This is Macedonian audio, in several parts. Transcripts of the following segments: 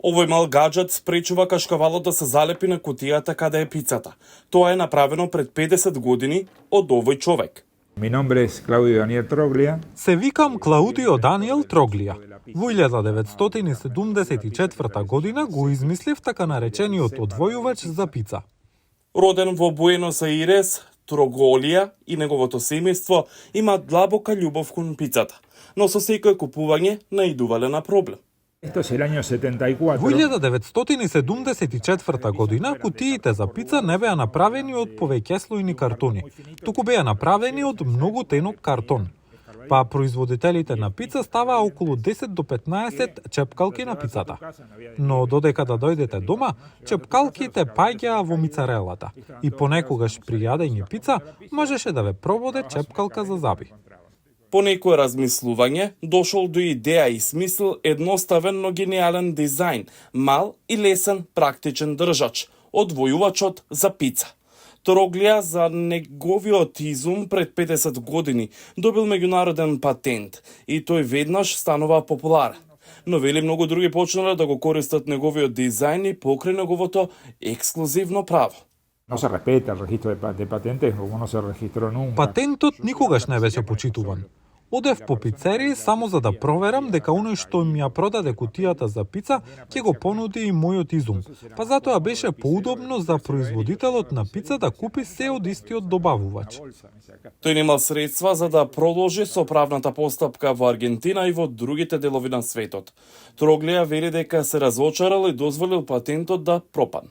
Овој мал гаджет спречува кашкавалот да се залепи на кутијата каде е пицата. Тоа е направено пред 50 години од овој човек. Mi nombre es Claudio Daniel Troglia. Се викам Клаудио Даниел Троглија. Во 1974 година го измислив така наречениот одвојувач за пица. Роден во Буенос Аирес, Троголија и неговото семејство имаат длабока љубов кон пицата, но со секој купување наидувале на проблем. Esto es el año 74. Во 1974 година кутиите за пица не беа направени од повеќеслојни картони, туку беа направени од многу тенок картон. Па производителите на пица ставаа околу 10 до 15 чепкалки на пицата. Но додека да дојдете дома, чепкалките паѓаа во мицарелата и понекогаш при јадење пица можеше да ве прободе чепкалка за заби. По некое размислување, дошол до идеја и смисл едноставен, но гениален дизајн, мал и лесен практичен држач, одвојувачот за пица. Троглија за неговиот изум пред 50 години добил меѓународен патент и тој веднаш станува популарен. Но вели многу други почнале да го користат неговиот дизајн и покрај неговото ексклузивно право. No se respeta el registro de patentes, como no se registró nunca. Патентот никогаш не беше почитуван. Одев по пицерии само за да проверам дека оној што ми ја продаде кутијата за пица ќе го понуди и мојот изум. Па затоа беше поудобно за производителот на пица да купи се од истиот добавувач. Тој немал средства за да продолжи со правната постапка во Аргентина и во другите делови на светот. Троглија вели дека се разочарал и дозволил патентот да пропадне.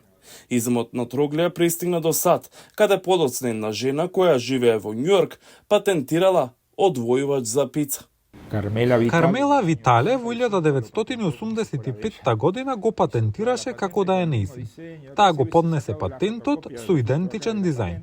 Изумот на Троглија пристигна до САД, каде подоцна една жена која живее во Њујорк патентирала одвојувач за пица. Кармела Витале во 1985 година го патентираше како да е нејзин. Таа го поднесе патентот со идентичен дизајн.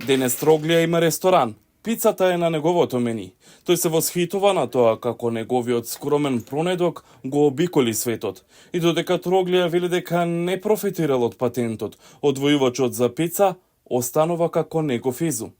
Денес Троглија има ресторан. Пицата е на неговото мени. Тој се восхитува на тоа како неговиот скромен пронедок го обиколи светот. И додека Троглија вели дека не профитирал од патентот, одвојувачот за пица останува како негов изум.